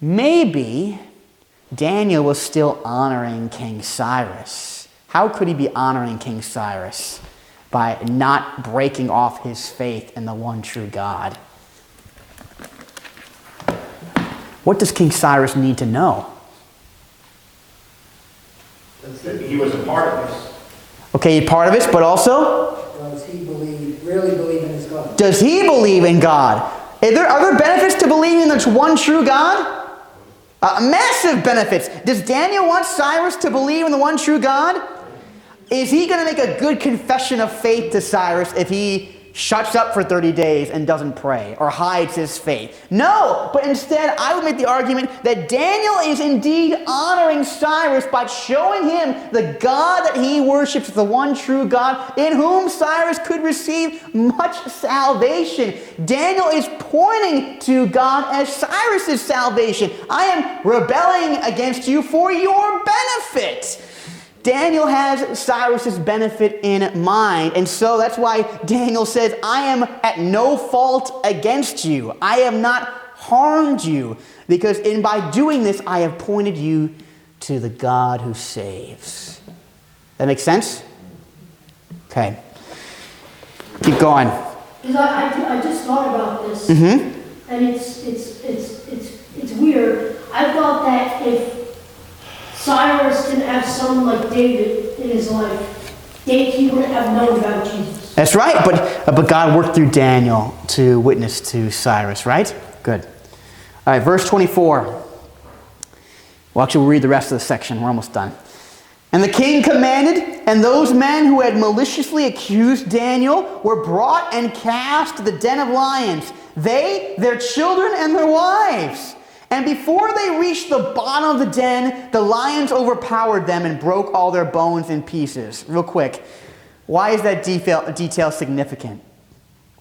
Maybe Daniel was still honoring King Cyrus. How could he be honoring King Cyrus? By not breaking off his faith in the one true God. What does King Cyrus need to know? He was a part of this. Okay, part of it, but also? Does he really believe in his God? Does he believe in God? Are there benefits to believing in this one true God? Massive benefits. Does Daniel want Cyrus to believe in the one true God? Is he going to make a good confession of faith to Cyrus if he shuts up for 30 days and doesn't pray or hides his faith? No, but instead I would make the argument that Daniel is indeed honoring Cyrus by showing him the God that he worships, the one true God in whom Cyrus could receive much salvation. Daniel is pointing to God as Cyrus's salvation. I am rebelling against you for your benefit. Daniel has Cyrus's benefit in mind, and so that's why Daniel says, I am at no fault against you. I have not harmed you, because by doing this, I have pointed you to the God who saves. That makes sense? Okay. Keep going. Because I just thought about this, and it's weird. I thought that if Cyrus didn't have someone like David in his life, he wouldn't have known about Jesus. That's right, but God worked through Daniel to witness to Cyrus, right? Good. All right, verse 24. Well, actually, we'll read the rest of the section. We're almost done. And the king commanded, and those men who had maliciously accused Daniel were brought and cast to the den of lions, they, their children, and their wives. And before they reached the bottom of the den, the lions overpowered them and broke all their bones in pieces. Real quick, why is that detail significant?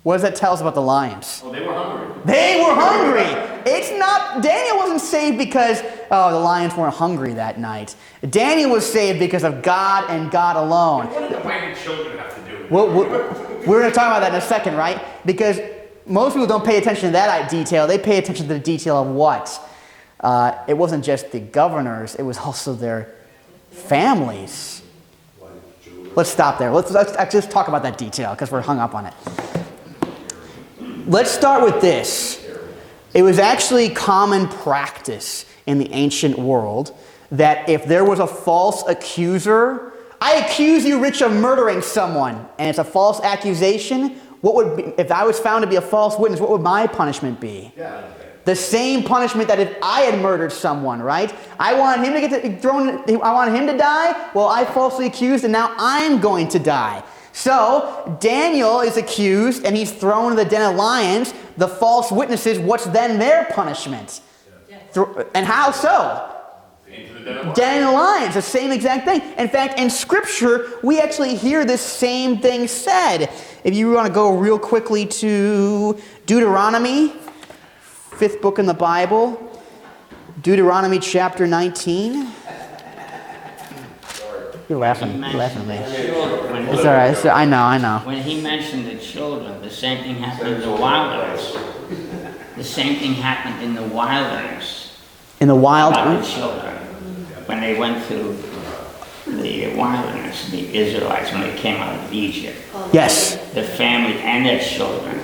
What does that tell us about the lions? Oh, they were hungry. They were hungry. It's not, Daniel wasn't saved because, the lions weren't hungry that night. Daniel was saved because of God and God alone. What did the white children have to do? We're going to talk about that in a second, right? Because most people don't pay attention to that detail. They pay attention to the detail of what? It wasn't just the governors. It was also their families. Let's stop there. Let's just talk about that detail because we're hung up on it. Let's start with this. It was actually common practice in the ancient world that if there was a false accuser, I accuse you, Rich, of murdering someone, and it's a false accusation, if I was found to be a false witness, what would my punishment be? Yeah. The same punishment that if I had murdered someone, right? I wanted him to get thrown, I wanted him to die, well, I falsely accused, and now I'm going to die. So, Daniel is accused, and he's thrown in the den of lions. The false witnesses, what's then their punishment? And how so? Den of lions, the same exact thing. In fact, in Scripture, we actually hear this same thing said. If you want to go real quickly to Deuteronomy, 5th book in the Bible, Deuteronomy chapter 19. You're laughing. You're laughing at me. It's all right. I know. When he mentioned the children, the same thing happened in the wilderness. The same thing happened in the wilderness. In the wild? About the children. When they went through the wilderness, the Israelites, when they came out of Egypt. Yes. The family and their children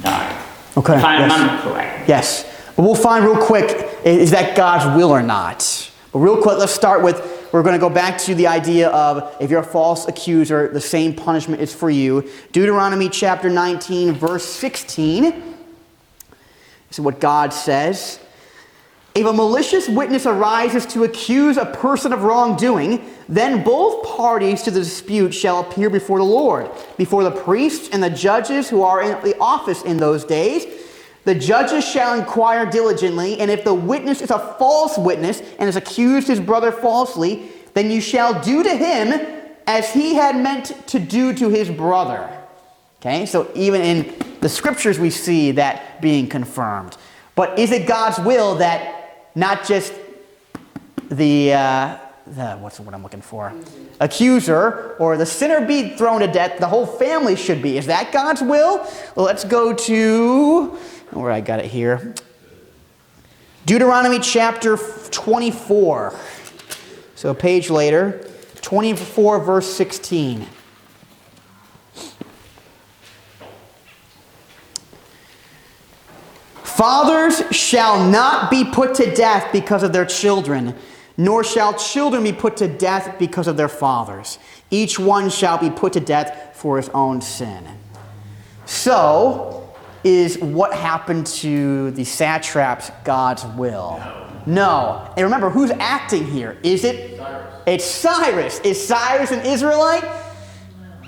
died. Okay. If I yes. remember correct. Yes. But we'll find real quick, is that God's will or not? But real quick, let's start with, we're going to go back to the idea of if you're a false accuser, the same punishment is for you. Deuteronomy chapter 19, verse 16. This is what God says. If a malicious witness arises to accuse a person of wrongdoing, then both parties to the dispute shall appear before the Lord, before the priests and the judges who are in the office in those days. The judges shall inquire diligently, and if the witness is a false witness and has accused his brother falsely, then you shall do to him as he had meant to do to his brother. Okay, so even in the scriptures we see that being confirmed. But is it God's will that not just what's the word I'm looking for? Accuser or the sinner be thrown to death, the whole family should be. Is that God's will? Well, let's go to, where I got it here. Deuteronomy chapter 24. So a page later, 24 verse 16. Fathers shall not be put to death because of their children, nor shall children be put to death because of their fathers. Each one shall be put to death for his own sin. So, is what happened to the satraps God's will? No. And remember, who's acting here? Is it? Cyrus. It's Cyrus. Is Cyrus an Israelite?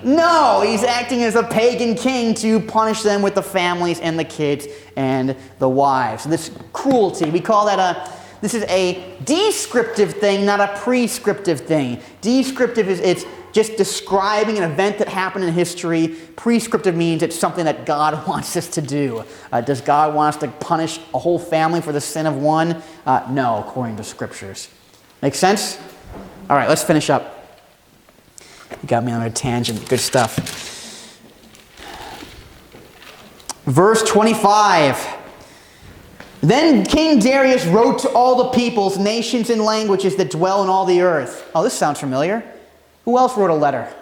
No, he's acting as a pagan king to punish them with the families and the kids and the wives. This cruelty, we call that this is a descriptive thing, not a prescriptive thing. Descriptive is it's just describing an event that happened in history. Prescriptive means it's something that God wants us to do. Does God want us to punish a whole family for the sin of one? No, according to scriptures. Make sense? All right, let's finish up. You got me on a tangent. Good stuff. Verse 25. Then King Darius wrote to all the peoples, nations, and languages that dwell in all the earth. Oh, this sounds familiar. Who else wrote a letter?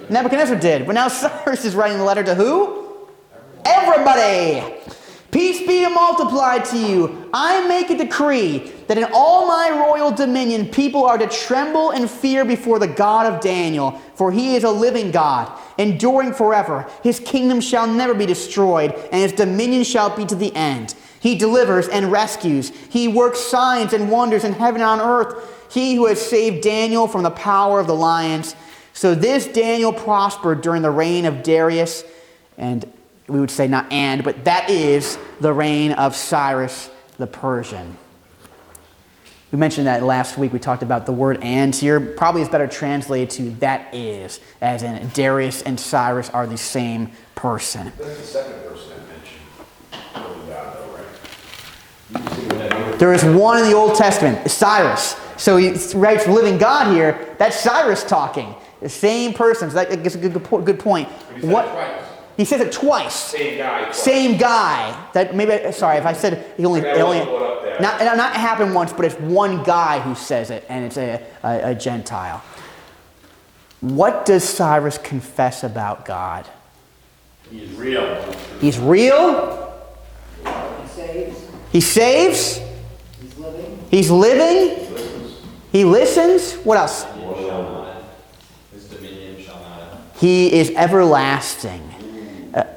Nebuchadnezzar did. But now Cyrus is writing a letter to who? Everybody. Peace be multiplied to you. I make a decree that in all my royal dominion people are to tremble and fear before the God of Daniel, for he is a living God, enduring forever. His kingdom shall never be destroyed, and his dominion shall be to the end. He delivers and rescues. He works signs and wonders in heaven and on earth. He who has saved Daniel from the power of the lions. So this Daniel prospered during the reign of Darius, and we would say not and, but that is the reign of Cyrus the Persian. We mentioned that last week. We talked about the word and here. Probably is better translated to that is, as in Darius and Cyrus are the same person. That's the second person I mentioned. Right? There is one in the Old Testament, Cyrus. So he writes living God here. That's Cyrus talking. The same person. So that gives a good point. He says it twice. Same guy. Twice. Same guy. That maybe. Sorry, if I said he only not happened once, but it's one guy who says it, and it's a Gentile. What does Cyrus confess about God? He's real. He's real. He saves. He saves. He's living. He's living. He listens. What else? His dominion shall not. He is everlasting.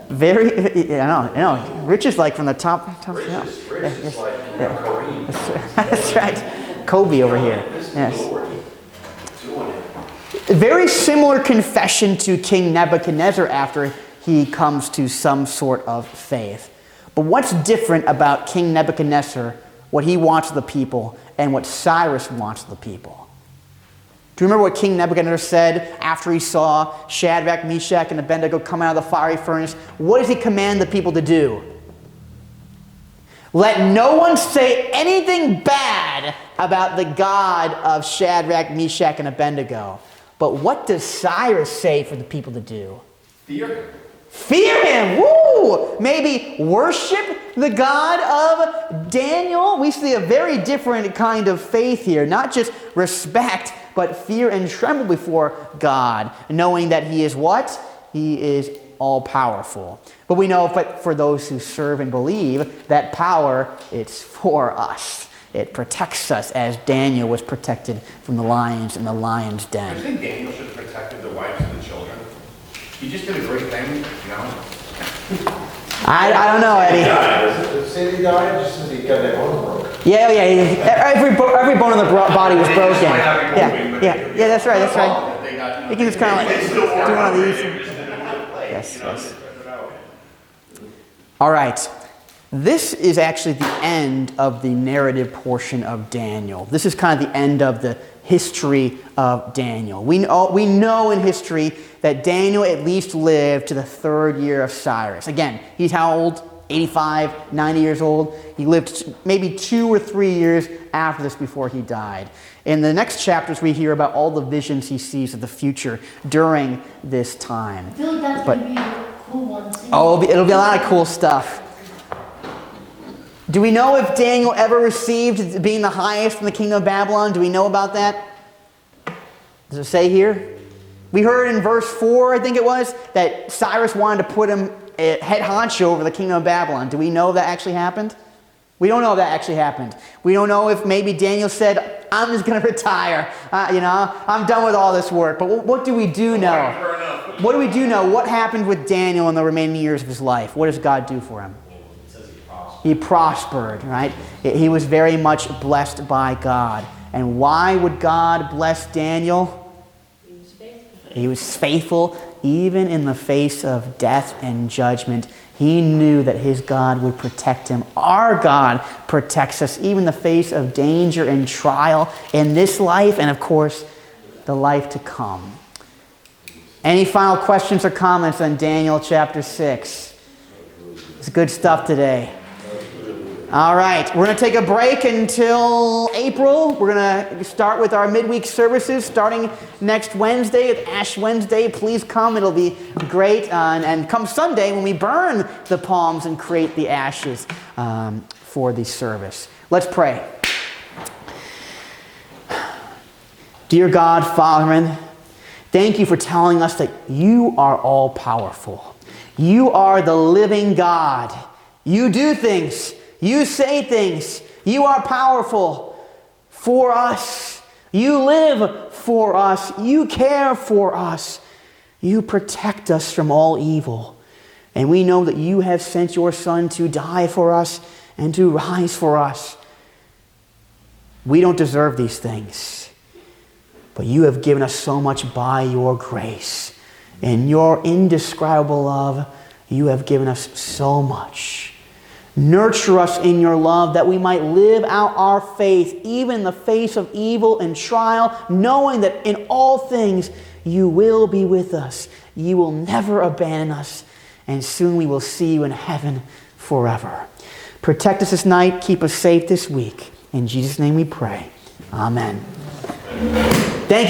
Very, I know. Rich is like from the top. Rich is like Kareem. That's right. Kobe over here. Yes. Very similar confession to King Nebuchadnezzar after he comes to some sort of faith. But what's different about King Nebuchadnezzar, what he wants of the people, and what Cyrus wants of the people? Do you remember what King Nebuchadnezzar said after he saw Shadrach, Meshach, and Abednego come out of the fiery furnace? What does he command the people to do? Let no one say anything bad about the God of Shadrach, Meshach, and Abednego. But what does Cyrus say for the people to do? Fear him. Fear him! Woo! Maybe worship the God of Daniel. We see a very different kind of faith here. Not just respect, but fear and tremble before God, knowing that he is what? He is all-powerful. But we know but for those who serve and believe, that power, it's for us. It protects us as Daniel was protected from the lions in the lion's I den. think Daniel should have protected the wives and the children. He just did a great thing, you know? I don't know, Eddie. The city died just as he got that bone broken. Yeah, every bone in the body was broken. Yeah, that's right, that's right. You can just kind of like do one of these. Yes. All right. This is actually the end of the narrative portion of Daniel. This is kind of the end of the history of Daniel. We know in history that Daniel at least lived to the 3rd year of Cyrus. Again, he's how old? 85, 90 years old. He lived maybe 2 or 3 years after this before he died. In the next chapters, we hear about all the visions he sees of the future during this time. I feel like that's going to be a cool one. Oh, it'll be a lot of cool stuff. Do we know if Daniel ever received being the highest in the kingdom of Babylon? Do we know about that? Does it say here? We heard in verse 4, I think it was, that Cyrus wanted to put him head honcho over the kingdom of Babylon. Do we know if that actually happened? We don't know if that actually happened. We don't know if maybe Daniel said, I'm just going to retire. I'm done with all this work. But what do we do know? What do we do know? What happened with Daniel in the remaining years of his life? What does God do for him? He prospered, right? He was very much blessed by God. And why would God bless Daniel? He was faithful even in the face of death and judgment. He knew that his God would protect him. Our God protects us even in the face of danger and trial in this life and, of course, the life to come. Any final questions or comments on Daniel chapter 6? It's good stuff today. All right, we're going to take a break until April. We're going to start with our midweek services starting next Wednesday, Ash Wednesday. Please come. It'll be great. And come Sunday when we burn the palms and create the ashes for the service. Let's pray. Dear God, Father, thank you for telling us that you are all-powerful. You are the living God. You do things. You say things. You are powerful for us. You live for us. You care for us. You protect us from all evil. And we know that you have sent your Son to die for us and to rise for us. We don't deserve these things. But you have given us so much by your grace. In your indescribable love, you have given us so much. Nurture us in your love that we might live out our faith even in the face of evil and trial, knowing that in all things you will be with us. You will never abandon us, and soon we will see you in heaven forever. Protect us this night. Keep us safe this week. In Jesus' name we pray. Amen. Thank you.